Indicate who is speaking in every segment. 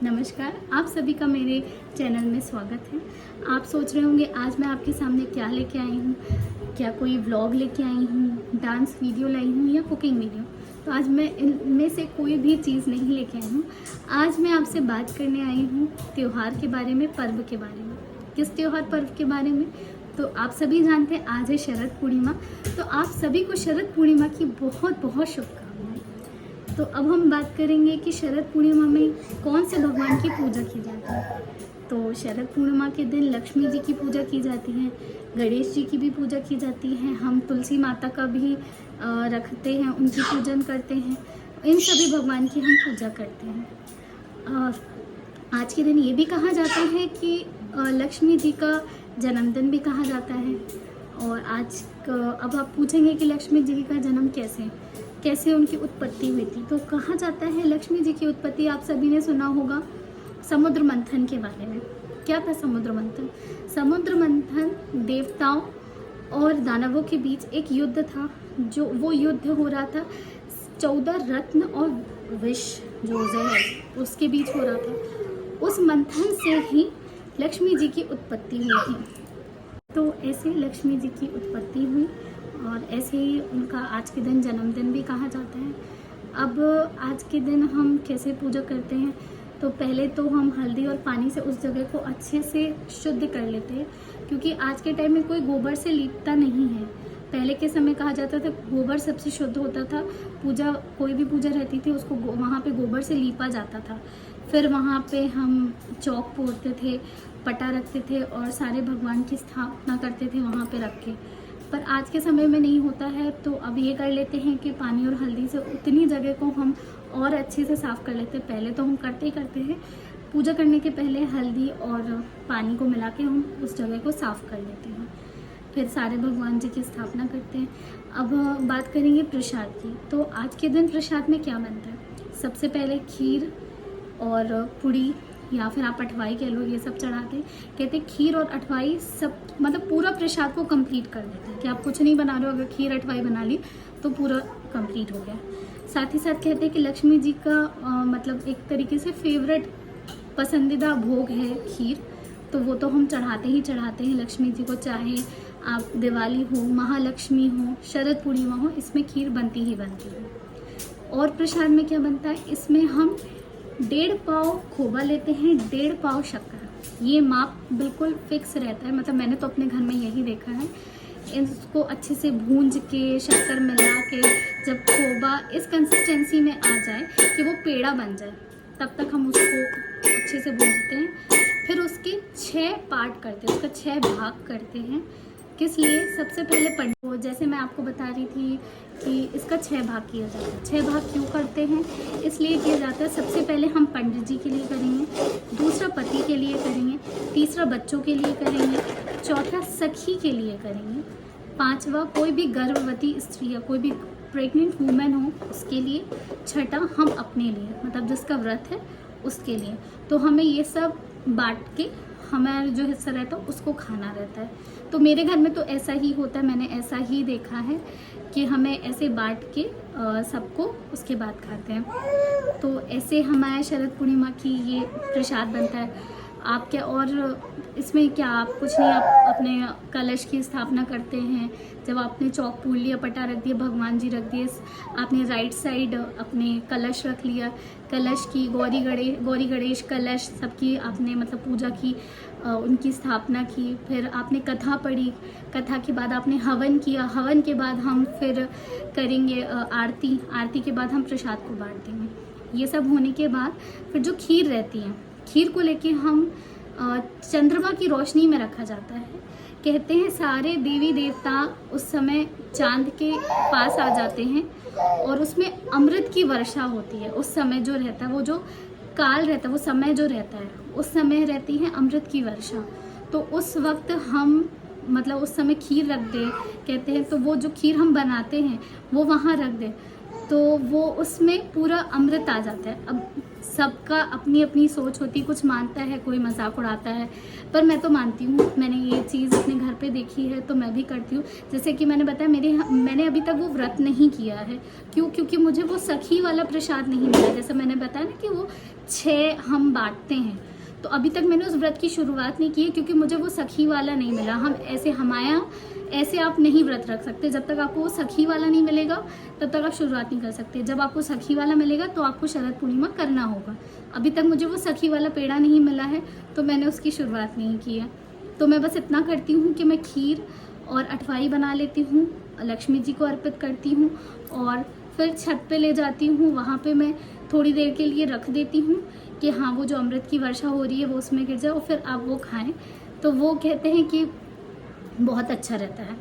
Speaker 1: नमस्कार, आप सभी का मेरे चैनल में स्वागत है। आप सोच रहे होंगे आज मैं आपके सामने क्या लेके आई हूँ, क्या कोई व्लॉग लेके आई हूँ, डांस वीडियो लाई हूँ या कुकिंग वीडियो। तो आज मैं इनमें से कोई भी चीज़ नहीं लेके आई हूँ। आज मैं आपसे बात करने आई हूँ त्यौहार के बारे में, पर्व के बारे में। किस त्यौहार पर्व के बारे में? तो आप सभी जानते हैं आज है शरद पूर्णिमा। तो आप सभी को शरद पूर्णिमा की बहुत बहुत शुभकामनाएं। तो अब हम बात करेंगे कि शरद पूर्णिमा में कौन से भगवान की पूजा की जाती है। तो शरद पूर्णिमा के दिन लक्ष्मी जी की पूजा की जाती है, गणेश जी की भी पूजा की जाती है, हम तुलसी माता का भी रखते हैं, उनकी पूजन करते हैं। इन सभी भगवान की हम पूजा करते हैं। आज के दिन ये भी कहा जाता है कि लक्ष्मी जी का जन्मदिन भी कहा जाता है। और अब आप पूछेंगे कि लक्ष्मी जी का जन्म कैसे उनकी उत्पत्ति हुई थी। तो कहा जाता है लक्ष्मी जी की उत्पत्ति, आप सभी ने सुना होगा समुद्र मंथन के बारे में। क्या था समुद्र मंथन? समुद्र मंथन देवताओं और दानवों के बीच एक युद्ध था। जो वो युद्ध हो रहा था 14 रत्न और विष जो जहर उसके बीच हो रहा था। उस मंथन से ही लक्ष्मी जी की उत्पत्ति हुई थी। तो ऐसे लक्ष्मी जी की उत्पत्ति हुई और ऐसे ही उनका आज के दिन जन्मदिन भी कहा जाता है। अब आज के दिन हम कैसे पूजा करते हैं? तो पहले तो हम हल्दी और पानी से उस जगह को अच्छे से शुद्ध कर लेते हैं, क्योंकि आज के टाइम में कोई गोबर से लीपता नहीं है। पहले के समय कहा जाता था गोबर सबसे शुद्ध होता था। कोई भी पूजा रहती थी उसको वहाँ पे गोबर से लीपा जाता था। फिर वहाँ पे हम चौक पोड़ते थे, पटा रखते थे और सारे भगवान की स्थापना करते थे वहाँ पे रख के। पर आज के समय में नहीं होता है, तो अब ये कर लेते हैं कि पानी और हल्दी से उतनी जगह को हम और अच्छे से साफ़ कर लेते हैं। पहले तो हम करते ही करते हैं, पूजा करने के पहले हल्दी और पानी को मिला के हम उस जगह को साफ़ कर लेते हैं। फिर सारे भगवान जी की स्थापना करते हैं। अब बात करेंगे प्रसाद की। तो आज के दिन प्रसाद में क्या बनता है? सबसे पहले खीर और पूड़ी या फिर आप अठवाई कह लो, ये सब चढ़ाते हैं। कहते हैं खीर और अठवाई सब मतलब पूरा प्रसाद को कंप्लीट कर देते हैं कि आप कुछ नहीं बना रहे हो, अगर खीर अठवाई बना ली तो पूरा कंप्लीट हो गया। साथ ही साथ कहते हैं कि लक्ष्मी जी का मतलब एक तरीके से फेवरेट पसंदीदा भोग है खीर। तो वो तो हम चढ़ाते हैं लक्ष्मी जी को, चाहे आप दिवाली हो, महालक्ष्मी हो, शरद पूर्णिमा हो, इसमें खीर बनती ही बनती है। और प्रसाद में क्या बनता है? इसमें हम 1.5 पाव खोवा लेते हैं, 1.5 पाव शक्कर। ये माप बिल्कुल फिक्स रहता है, मतलब मैंने तो अपने घर में यही देखा है। इसको अच्छे से भूंज के शक्कर मिला के जब खोवा इस कंसिस्टेंसी में आ जाए कि वो पेड़ा बन जाए, तब तक हम उसको अच्छे से भूंजते हैं। फिर उसके 6 पार्ट करते हैं, उसका 6 भाग करते हैं। किस लिए? सबसे पहले पंडित, जैसे मैं आपको बता रही थी कि इसका 6 भाग किया जाता है। 6 भाग क्यों करते हैं? इसलिए किया जाता है, सबसे पहले हम पंडित जी के लिए करेंगे, दूसरा पति के लिए करेंगे, तीसरा बच्चों के लिए करेंगे, चौथा सखी के लिए करेंगे, पांचवा कोई भी गर्भवती स्त्री या कोई भी प्रेग्नेंट वूमेन हो उसके लिए, छठा हम अपने लिए मतलब जिसका व्रत है उसके लिए। तो हमें ये सब बांट के हमारा जो हिस्सा रहता है उसको खाना रहता है। तो मेरे घर में तो ऐसा ही होता है, मैंने ऐसा ही देखा है कि हमें ऐसे बांट के सबको उसके बाद खाते हैं। तो ऐसे हमारे शरद पूर्णिमा की ये प्रसाद बनता है। आप क्या और इसमें क्या, आप कुछ नहीं, आप अपने कलश की स्थापना करते हैं। जब आपने चौक पूड़ लिया, पटा रख दिया, भगवान जी रख दिए, आपने राइट साइड अपने कलश रख लिया, कलश की गौरी गणेश कलश सबकी आपने मतलब पूजा की, उनकी स्थापना की। फिर आपने कथा पढ़ी, कथा के बाद आपने हवन किया, हवन के बाद हम फिर करेंगे आरती के बाद हम प्रसाद को बांट देंगे। ये सब होने के बाद फिर जो खीर रहती है, खीर को लेके हम चंद्रमा की रोशनी में रखा जाता है। कहते हैं सारे देवी देवता उस समय चांद के पास आ जाते हैं और उसमें अमृत की वर्षा होती है। उस समय जो रहता है, वो जो काल रहता है, वो समय जो रहता है, उस समय रहती है अमृत की वर्षा। तो उस वक्त हम मतलब उस समय खीर रख दे कहते हैं, तो वो जो खीर हम बनाते हैं वो वहाँ रख दे, तो वो उसमें पूरा अमृत आ जाता है। अब सबका अपनी अपनी सोच होती है, कुछ मानता है, कोई मजाक उड़ाता है, पर मैं तो मानती हूँ। मैंने ये चीज़ अपने घर पे देखी है तो मैं भी करती हूँ। जैसे कि मैंने बताया, मैंने अभी तक वो व्रत नहीं किया है। क्यों? क्योंकि मुझे वो सखी वाला प्रसाद नहीं मिला। जैसे मैंने बताया ना कि वो 6 हम बांटते हैं, तो अभी तक मैंने उस व्रत की शुरुआत नहीं की है क्योंकि मुझे वो सखी वाला नहीं मिला। हमारे ऐसे आप नहीं व्रत रख सकते। जब तक आपको वो सखी वाला नहीं मिलेगा तब तक आप शुरुआत नहीं कर सकते। जब आपको सखी वाला मिलेगा तो आपको शरद पूर्णिमा करना होगा। अभी तक मुझे वो सखी वाला पेड़ा नहीं मिला है तो मैंने उसकी शुरुआत नहीं की है। तो मैं बस इतना करती हूँ कि मैं खीर और अठवाई बना लेती हूँ, लक्ष्मी जी को अर्पित करती हूँ और फिर छत पे ले जाती हूँ। वहाँ पे मैं थोड़ी देर के लिए रख देती हूँ कि हाँ, वो जो अमृत की वर्षा हो रही है वो उसमें गिर जाए और फिर आप वो खाएं। तो वो कहते हैं कि बहुत अच्छा रहता है।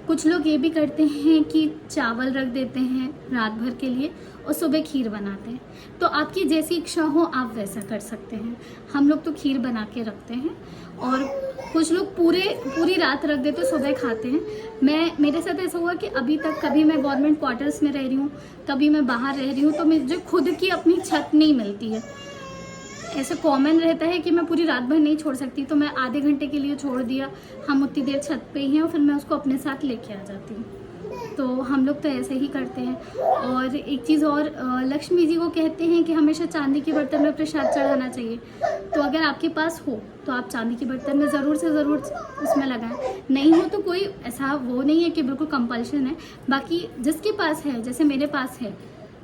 Speaker 1: कुछ लोग ये भी करते हैं कि चावल रख देते हैं रात भर के लिए और सुबह खीर बनाते हैं। तो आपकी जैसी इच्छा हो आप वैसा कर सकते हैं। हम लोग तो खीर बना के रखते हैं और कुछ लोग पूरी रात रख देते, सुबह खाते हैं। मेरे साथ ऐसा हुआ कि अभी तक कभी मैं गवर्नमेंट क्वार्टर्स में रह रही हूँ, कभी मैं बाहर रह रही हूँ, तो मुझे खुद की अपनी छत नहीं मिलती है। ऐसे कॉमन रहता है कि मैं पूरी रात भर नहीं छोड़ सकती, तो मैं आधे घंटे के लिए छोड़ दिया, हम उतनी देर छत पे ही हैं और फिर मैं उसको अपने साथ लेके आ जाती हूँ। तो हम लोग तो ऐसे ही करते हैं। और एक चीज़ और, लक्ष्मी जी को कहते हैं कि हमेशा चांदी के बर्तन में प्रसाद चढ़ाना चाहिए। तो अगर आपके पास हो तो आप चांदी के बर्तन में ज़रूर से ज़रूर उसमें लगाएं। नहीं हो तो कोई ऐसा वो नहीं है कि बिल्कुल कंपल्शन है। बाकी जिसके पास है, जैसे मेरे पास है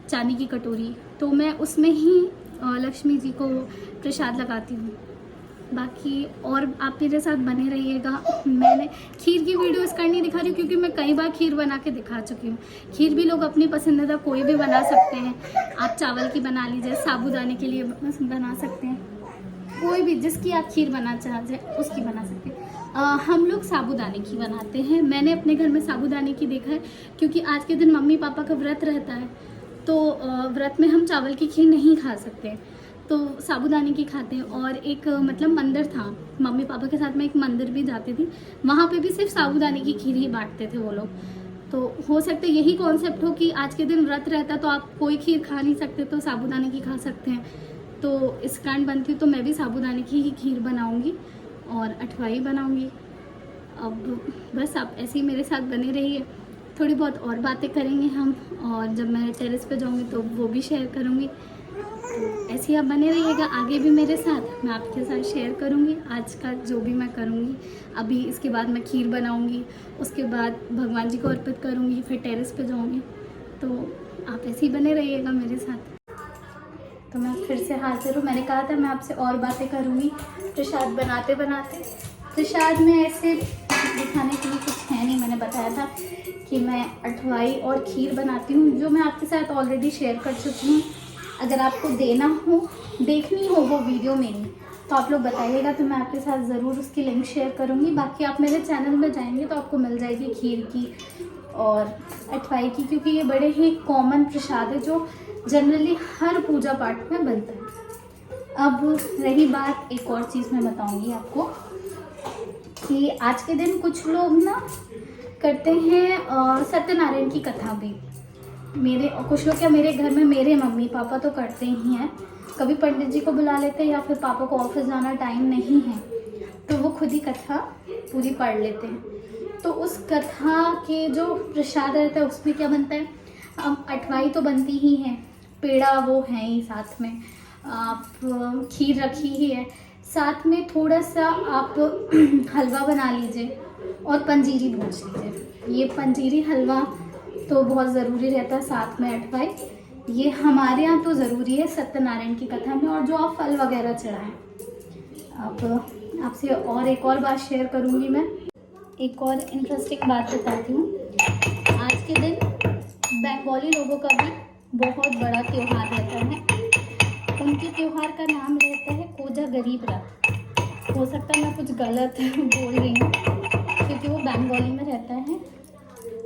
Speaker 1: चांदी की कटोरी, तो मैं उसमें ही लक्ष्मी जी को प्रसाद लगाती हूँ। बाकी और आप मेरे साथ बने रहिएगा। मैंने खीर की वीडियो इस कारण नहीं दिखा रही हूँ क्योंकि मैं कई बार खीर बना के दिखा चुकी हूँ। खीर भी लोग अपनी पसंदीदा कोई भी बना सकते हैं। आप चावल की बना लीजिए, साबूदाने के लिए बना सकते हैं, कोई भी जिसकी आप खीर बनाना चाहते हैं उसकी बना सकते हैं। हम लोग साबूदाने की बनाते हैं। मैंने अपने घर में साबूदाने की देखा है क्योंकि आज के दिन मम्मी पापा का व्रत रहता है, तो व्रत में हम चावल की खीर नहीं खा सकते, तो साबूदाने की खाते हैं। और एक मतलब मंदिर था, मम्मी पापा के साथ मैं एक मंदिर भी जाती थी, वहाँ पे भी सिर्फ साबूदाने की खीर ही बांटते थे वो लोग। तो हो सकता है यही कॉन्सेप्ट हो कि आज के दिन व्रत रहता तो आप कोई खीर खा नहीं सकते तो साबूदाने की खा सकते हैं। तो इस कारण बनती तो मैं भी साबूदाने की ही खीर बनाऊँगी और अठवाई बनाऊँगी। अब बस आप ऐसे ही मेरे साथ बने रहिए, थोड़ी बहुत और बातें करेंगे हम, और जब मैं टेरेस पे जाऊँगी तो वो भी शेयर करूँगी। तो ऐसे ही आप बने रहिएगा आगे भी मेरे साथ, मैं आपके साथ शेयर करूँगी आज का जो भी मैं करूँगी। अभी इसके बाद मैं खीर बनाऊँगी, उसके बाद भगवान जी को अर्पित करूँगी, फिर टेरेस पे जाऊँगी। तो आप ऐसे ही बने रहिएगा मेरे साथ। तो मैं फिर से हाजिर हूँ। मैंने कहा था मैं आपसे और बातें करूँगी प्रसाद बनाते बनाते। प्रसाद में ऐसे दिखाने के लिए कुछ है नहीं। मैंने बताया था कि मैं अठवाई और खीर बनाती हूँ, जो मैं आपके साथ ऑलरेडी शेयर कर चुकी हूँ। अगर आपको देना हो, देखनी हो वो वीडियो मेरी, तो आप लोग बताइएगा, तो मैं आपके साथ ज़रूर उसकी लिंक शेयर करूँगी। बाकी आप मेरे चैनल में जाएंगे तो आपको मिल जाएगी खीर की और अठवाई की, क्योंकि ये बड़े ही कॉमन प्रसाद है जो जनरली हर पूजा पाठ में बनता है। अब रही बात, एक और चीज़ मैं बताऊँगी आपको कि आज के दिन कुछ लोग ना करते हैं सत्यनारायण की कथा भी। कुछ लोग क्या, मेरे घर में मेरे मम्मी पापा तो करते ही हैं। कभी पंडित जी को बुला लेते हैं या फिर पापा को ऑफिस जाना टाइम नहीं है तो वो खुद ही कथा पूरी पढ़ लेते हैं। तो उस कथा के जो प्रसाद रहता है उसमें क्या बनता है, अब अठवाई तो बनती ही है, पेड़ा वो है ही, साथ में आप खीर रखी ही है, साथ में थोड़ा सा आप हलवा बना लीजिए और पंजीरी भूज लीजिए। ये पंजीरी हलवा तो बहुत ज़रूरी रहता है, साथ में अठवाई, ये हमारे यहाँ तो ज़रूरी है सत्यनारायण की कथा में। और जो आप फल वगैरह चढ़ाएं। अब आपसे और एक और बात शेयर करूँगी मैं, एक और इंटरेस्टिंग बात बताती हूँ। आज के दिन बंगाली लोगों का भी बहुत बड़ा त्यौहार रहता है। उनके त्यौहार का नाम रहता है कोजागरी व्रत। हो सकता है मैं कुछ गलत बोल रही हूँ क्योंकि वो बंगाली में रहता है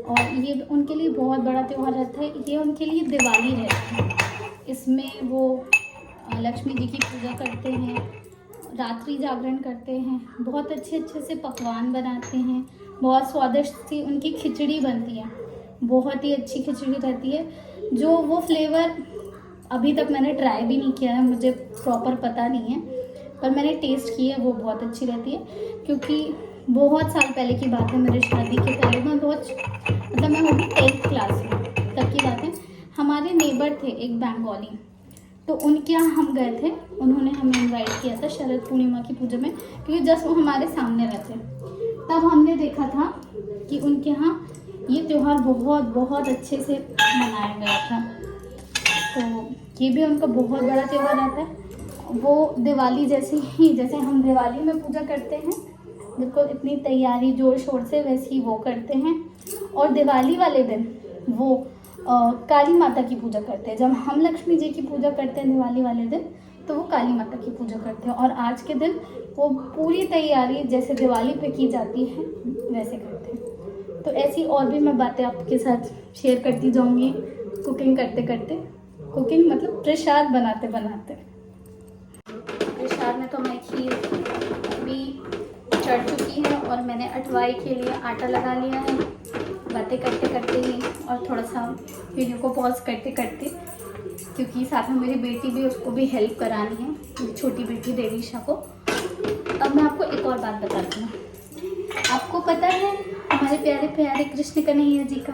Speaker 1: और ये उनके लिए बहुत बड़ा त्यौहार रहता है। ये उनके लिए दिवाली रहती है। इसमें वो लक्ष्मी जी की पूजा करते हैं, रात्रि जागरण करते हैं, बहुत अच्छे से पकवान बनाते हैं, बहुत स्वादिष्ट सी उनकी खिचड़ी बनती है, बहुत ही अच्छी खिचड़ी रहती है। जो वो फ्लेवर अभी तक मैंने ट्राई भी नहीं किया है, मुझे प्रॉपर पता नहीं है, पर मैंने टेस्ट की है, वो बहुत अच्छी रहती है। क्योंकि बहुत साल पहले की बात है, मेरे शादी के पहले मैं बहुत मतलब मैं होगी 10th क्लास में, तब की बात है। हमारे नेबर थे एक बंगाली, तो उनके यहाँ हम गए थे, उन्होंने हमें इनवाइट किया था शरद पूर्णिमा की पूजा में, क्योंकि जस्ट वो हमारे सामने रहते। तब हमने देखा था कि उनके यहाँ ये त्यौहार बहुत बहुत अच्छे से मनाया गया था। तो ये भी उनका बहुत बड़ा त्यौहार आता है। वो दिवाली जैसे ही, जैसे हम दिवाली में पूजा करते हैं बिल्कुल इतनी तैयारी जोर शोर से, वैसे ही वो करते हैं। और दिवाली वाले दिन वो काली माता की पूजा करते हैं। जब हम लक्ष्मी जी की पूजा करते हैं दिवाली वाले दिन, तो वो काली माता की पूजा करते हैं। और आज के दिन वो पूरी तैयारी जैसे दिवाली पे की जाती है वैसे करते हैं। तो ऐसी और भी मैं बातें आपके साथ शेयर करती जाऊंगी कुकिंग करते करते। कुकिंग मतलब प्रसाद बनाते बनाते। प्रसाद में तो मैं खीर भी चढ़ चुकी है और मैंने अटवाई के लिए आटा लगा लिया है, बातें करते करते ही और थोड़ा सा वीडियो को पॉज करते करते, क्योंकि साथ में मेरी बेटी भी, उसको भी हेल्प करानी है, मेरी छोटी बेटी देवीशा को। अब मैं आपको एक और बात बताती हूँ। आपको पता है हमारे प्यारे प्यारे कृष्ण कन्हैया जी का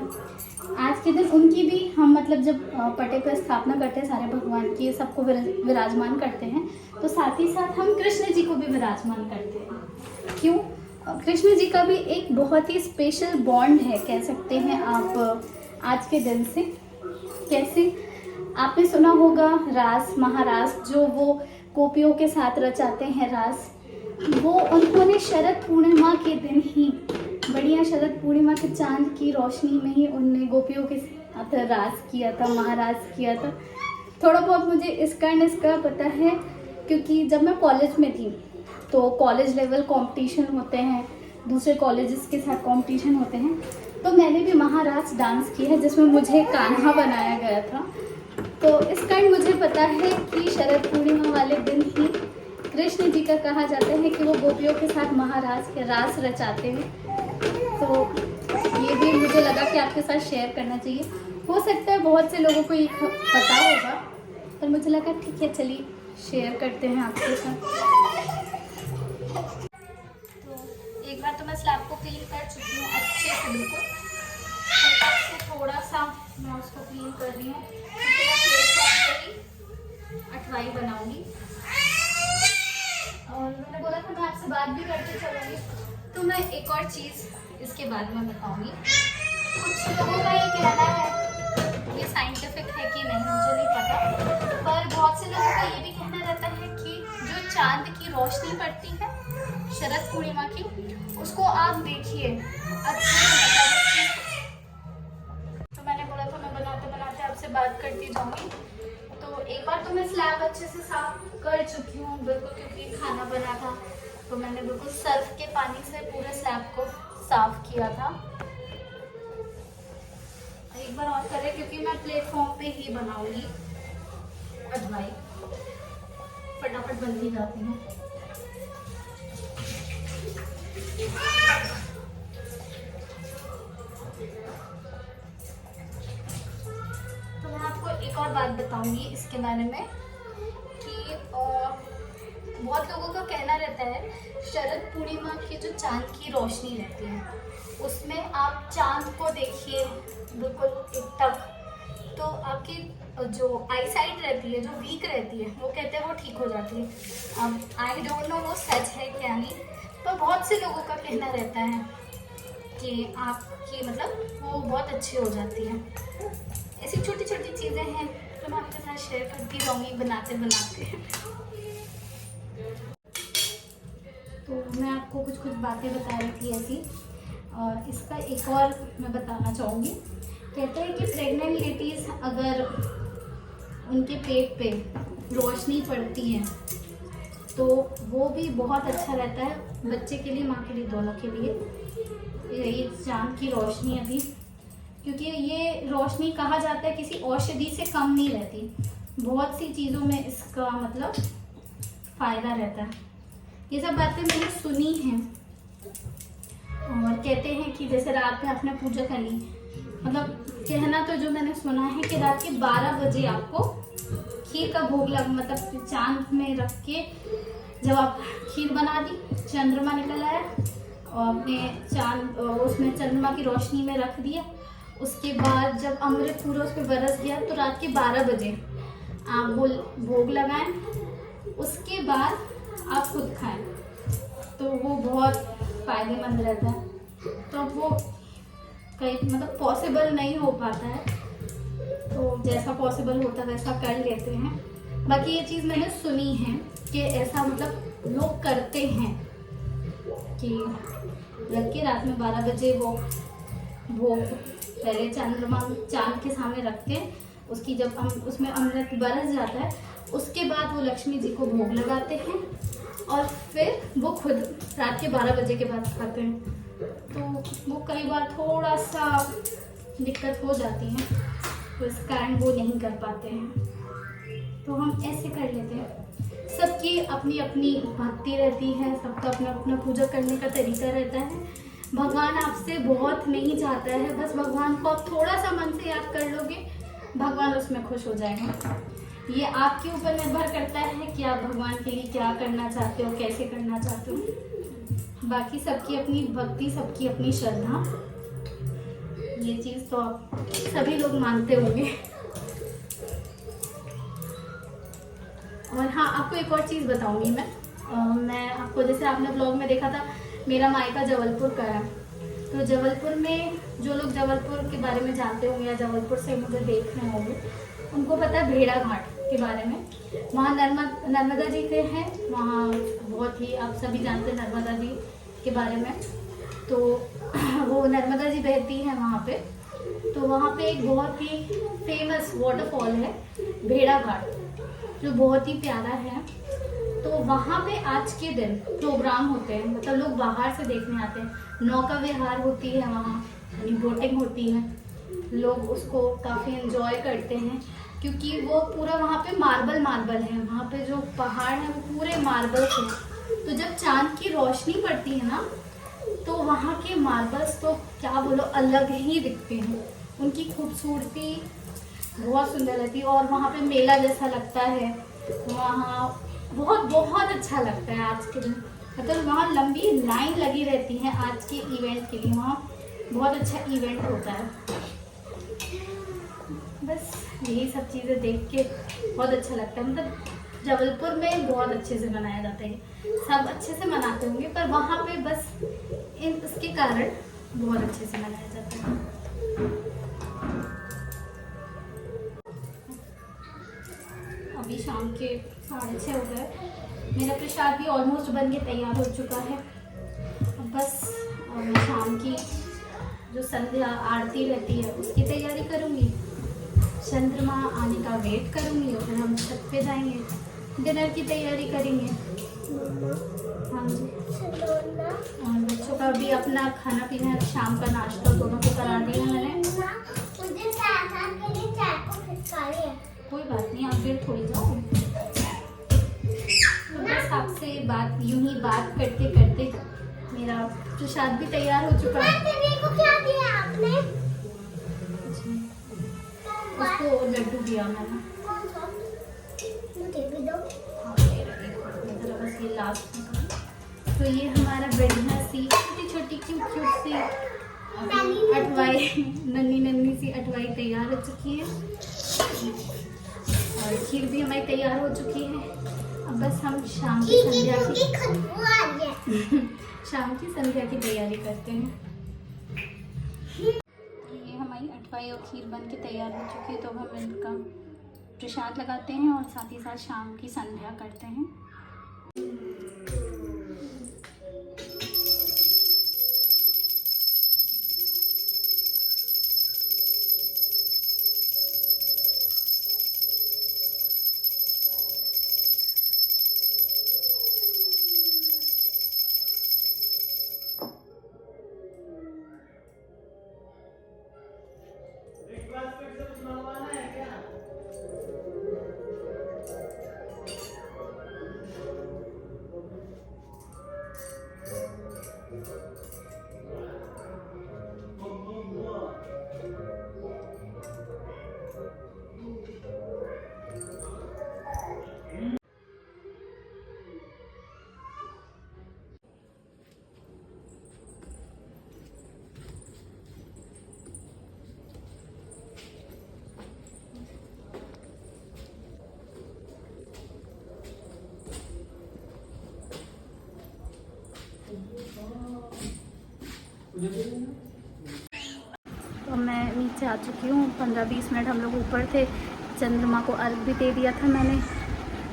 Speaker 1: आज के दिन उनकी भी हम मतलब जब पटे पर स्थापना करते हैं सारे भगवान की, सबको विराजमान करते हैं, तो साथ ही साथ हम कृष्ण जी को भी विराजमान करते हैं। क्यों? कृष्ण जी का भी एक बहुत ही स्पेशल बॉन्ड है, कह सकते हैं आप आज के दिन से। कैसे? आपने सुना होगा रास महारास, जो वो गोपियों के साथ रचाते हैं रास, वो उन्होंने शरद पूर्णिमा के दिन ही, बढ़िया शरद पूर्णिमा के चांद की रोशनी में ही उनने गोपियों के साथ रास किया था, महारास किया था। थोड़ा बहुत मुझे इसका पता है, क्योंकि जब मैं कॉलेज में थी तो कॉलेज लेवल कंपटीशन होते हैं, दूसरे कॉलेजेस के साथ कंपटीशन होते हैं, तो मैंने भी महारास डांस किया है जिसमें मुझे कान्हा बनाया गया था। तो इस कारण मुझे पता है कि शरद पूर्णिमा वाले दिन ही कृष्ण जी का कहा जाता है कि वो गोपियों के साथ महारास के रास रचाते हैं। तो ये भी मुझे लगा कि आपके साथ शेयर करना चाहिए। हो सकता है बहुत से लोगों को ये पता होगा, पर मुझे लगा ठीक है चलिए शेयर करते हैं आपके साथ। तो एक बार तो मैं स्लैब को क्लीन कर चुकी हूँ अच्छे से, बिल्कुल थोड़ा सा मैं उसको क्लीन कर रही हूँ, क्योंकि मैं प्लेट साफ करी अठवाई बनाऊंगी। और मैंने बोला था मैं आपसे बात भी करते चलूँगी, तो मैं एक और चीज़ इसके बाद में बताऊंगी। कुछ लोगों का ये कहना है, ये साइंटिफिक है कि नहीं मुझे नहीं पता, पर बहुत से लोगों का ये भी कहना रहता है कि जो चांद की रोशनी पड़ती है शरद पूर्णिमा की, उसको आप देखिए अच्छे से। तो मैंने बोला था मैं बनाते बनाते आपसे बात करती जाऊंगी। तो एक बार तो मैं स्लैब अच्छे से साफ कर चुकी हूँ बिल्कुल, क्योंकि खाना बना था, तो मैंने बिल्कुल सर्फ के पानी से पूरे स्लैब को साफ किया था। एक बार और करें, क्योंकि मैं प्लेटफॉर्म पे ही बनाऊंगी अजवाई, फटाफट बन ही जाती है। तो मैं आपको एक और बात बताऊंगी इसके बारे में कि बहुत लोगों का कहना रहता है शरद पूर्णिमा की जो चांद की रोशनी रहती है, उसमें आप चांद को देखिए बिल्कुल एकटक, तो आपकी जो आई साइट रहती है, जो वीक रहती है, वो कहते हैं वो ठीक हो जाती है। अब आई डोंट नो वो सच है क्या नहीं, पर बहुत से लोगों का कहना रहता है कि आपकी मतलब वो बहुत अच्छी हो जाती है। ऐसी छोटी छोटी चीज़ें हैं जो मैं आपके साथ शेयर करती रहूँगी बनाते बनाते। तो मैं आपको कुछ कुछ बातें बता रही थी ऐसी, और इसका एक और मैं बताना चाहूँगी। कहते हैं कि प्रेग्नेंट लेडीज़ अगर उनके पेट पे रोशनी पड़ती है तो वो भी बहुत अच्छा रहता है, बच्चे के लिए, माँ के लिए, दोनों के लिए। ये चांद की रोशनी अभी, क्योंकि ये रोशनी कहा जाता है किसी औषधि से कम नहीं रहती, बहुत सी चीज़ों में इसका मतलब फ़ायदा रहता है। ये सब बातें मैंने सुनी हैं। और कहते हैं कि जैसे रात में आपने पूजा करनी, मतलब कहना तो जो मैंने सुना है कि रात के 12 बजे आपको खीर का भोग लग मतलब चांद में रख के जब आप खीर बना दी, चंद्रमा निकल आया और आपने चांद उसमें चंद्रमा की रोशनी में रख दिया। उसके बाद जब अमृत पूरा उस पर बरस गया तो रात के 12 बजे आप वो भोग लगाएं। उसके बाद आप खुद खाएं तो वो बहुत फायदेमंद रहता है। तो वो कहीं मतलब पॉसिबल नहीं हो पाता है, तो जैसा पॉसिबल होता है वैसा कर लेते हैं। बाकी ये चीज़ मैंने सुनी है कि ऐसा मतलब लोग करते हैं कि रख के रात में 12 बजे वो पहले चांद के सामने रखते हैं। उसकी जब उसमें अमृत बरस जाता है उसके बाद वो लक्ष्मी जी को भोग लगाते हैं और फिर वो खुद रात के 12 बजे के बाद खाते हैं। तो वो कई बार थोड़ा सा दिक्कत हो जाती है, तो इस कारण वो नहीं कर पाते हैं। तो हम ऐसे कर लेते हैं। सबकी अपनी अपनी भक्ति रहती है, सबका अपना अपना पूजा करने का तरीका रहता है। भगवान आपसे बहुत नहीं चाहता है, बस भगवान को आप थोड़ा सा मन से याद कर लोगे, भगवान उसमें खुश हो जाएगा। ये आपके ऊपर निर्भर करता है कि आप भगवान के लिए क्या करना चाहते हो, कैसे करना चाहते हो। बाकी सबकी अपनी भक्ति, सबकी अपनी श्रद्धा, ये चीज़ तो आप सभी लोग मानते होंगे। और हाँ, आपको एक और चीज़ बताऊंगी मैं आपको, जैसे आपने ब्लॉग में देखा था मेरा मायका जबलपुर का है। तो जबलपुर में जो लोग जबलपुर के बारे में जानते होंगे या जबलपुर से मुझे देख रहे होंगे, उनको पता है भेड़ा घाट के बारे में। वहाँ नर्मदा जी के हैं, वहाँ बहुत ही आप सभी जानते हैं नर्मदा जी के बारे में। तो वो नर्मदा जी बहती हैं वहाँ पे। तो वहाँ पे एक बहुत ही फेमस वाटरफॉल है भेड़ा घाट, जो बहुत ही प्यारा है। तो वहाँ पे आज के दिन प्रोग्राम होते हैं, मतलब लोग बाहर से देखने आते हैं। नौका विहार होती है वहाँ, यानी बोटिंग होती है। लोग उसको काफ़ी एंजॉय करते हैं क्योंकि वो पूरा वहाँ पे मार्बल है। वहाँ पे जो पहाड़ है वो पूरे मार्बल से। तो जब चांद की रोशनी पड़ती है ना, तो वहाँ के मार्बल्स तो क्या बोलो अलग ही दिखते हैं। उनकी खूबसूरती बहुत सुंदर रहती है और वहाँ पे मेला जैसा लगता है। वहाँ बहुत बहुत अच्छा लगता है आज के दिन। मतलब वहाँ लंबी लाइन लगी रहती है आज के इवेंट के लिए। वहाँ बहुत अच्छा इवेंट होता है। बस यही सब चीज़ें देख के बहुत अच्छा लगता है। मतलब जबलपुर में बहुत अच्छे से मनाया जाता है, सब अच्छे से मनाते होंगे, पर वहाँ पे बस इसके कारण बहुत अच्छे से मनाया जाता है। अभी शाम के 6:30 हो गए। मेरा प्रसाद भी ऑलमोस्ट बन के तैयार हो चुका है। अब बस मैं शाम की जो संध्या आरती रहती है उसकी तैयारी करूँगी, चंद्रमा आने का वेट करूँगी और फिर हम छत पे जाएंगे, डिनर की तैयारी करेंगे। हाँ जी, और बच्चों का भी अपना खाना पीना, शाम का नाश्ता दोनों को करा दिया मैंने। कोई बात नहीं, आप फिर थोड़ी जाओ। तो बस आपसे बात यूं ही बात करते करते मेरा प्रसाद भी तैयार हो चुका है। को क्या दिया आपने? उसको लड्डू दिया मैंने। मुझे भी दो। हाँ, बस ये लास्ट में। तो ये हमारा बढ़िया सी छोटी क्यूट सी अटवाई, नन्ही सी अटवाई तैयार हो चुकी है और खीर भी हमारी तैयार हो चुकी है। अब बस हम शाम की संध्या की तैयारी करते हैं। ये हमारी अटवाई और खीर बन के तैयार हो चुकी है। तो हम इनका प्रसाद लगाते हैं और साथ ही साथ शाम की संध्या करते हैं। तो मैं नीचे आ चुकी हूँ। 15-20 मिनट हम लोग ऊपर थे, चंद्रमा को अर्घ भी दे दिया था मैंने।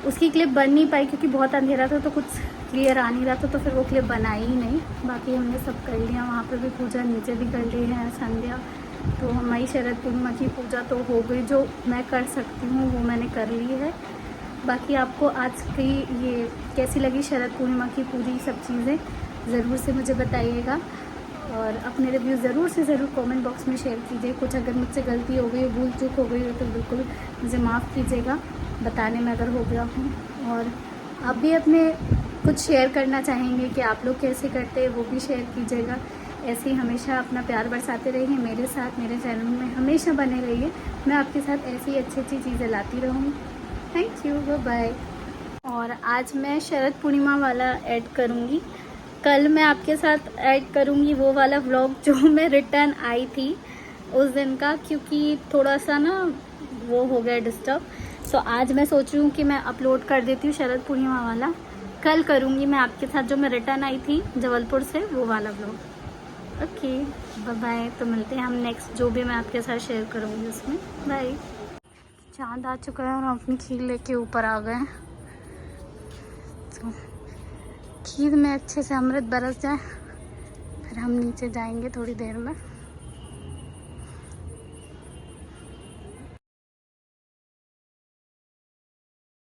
Speaker 1: उसकी क्लिप बन नहीं पाई क्योंकि बहुत अंधेरा था, तो कुछ क्लियर आ नहीं रहा था, तो फिर वो क्लिप बनाई ही नहीं। बाकी हमने सब कर लिया, वहाँ पे भी पूजा, नीचे भी कर ली है संध्या। तो हमारी शरद पूर्णिमा की पूजा तो हो गई, जो मैं कर सकती हूँ वो मैंने कर ली है। बाकी आपको आज की ये कैसी लगी शरद पूर्णिमा की पूरी सब चीज़ें ज़रूर से मुझे बताइएगा, और अपने रिव्यू ज़रूर से ज़रूर कमेंट बॉक्स में शेयर कीजिए। कुछ अगर मुझसे गलती हो गई, भूल चूक हो गई हो, तो बिल्कुल मुझे माफ़ कीजिएगा बताने में अगर हो गया हूँ। और आप भी अपने कुछ शेयर करना चाहेंगे कि आप लोग कैसे करते हैं, वो भी शेयर कीजिएगा। ऐसे ही हमेशा अपना प्यार बरसाते रहिए मेरे साथ, मेरे चैनल में हमेशा बने रहिए। मैं आपके साथ ऐसी अच्छी अच्छी चीज़ें लाती रहूँगी। Thank you, bye bye. और आज मैं शरद पूर्णिमा वाला ऐड करूँगी। कल मैं आपके साथ ऐड करूँगी वो वाला व्लॉग जो मैं रिटर्न आई थी उस दिन का, क्योंकि थोड़ा सा ना वो हो गया डिस्टर्ब। सो आज मैं सोच रही हूँ कि मैं अपलोड कर देती हूँ शरद पूर्णिमा वाला। कल करूँगी मैं आपके साथ जो मैं रिटर्न आई थी जबलपुर से, वो वाला व्लॉग। Okay, bye bye. तो मिलते हैं हम नेक्स्ट, जो भी मैं आपके साथ शेयर करूँगी उसमें। बाय। चाँद आ चुका है और हम अपनी खीर लेके ऊपर आ गए हैं। तो खीर में अच्छे से अमृत बरस जाए, फिर हम नीचे जाएंगे थोड़ी देर में।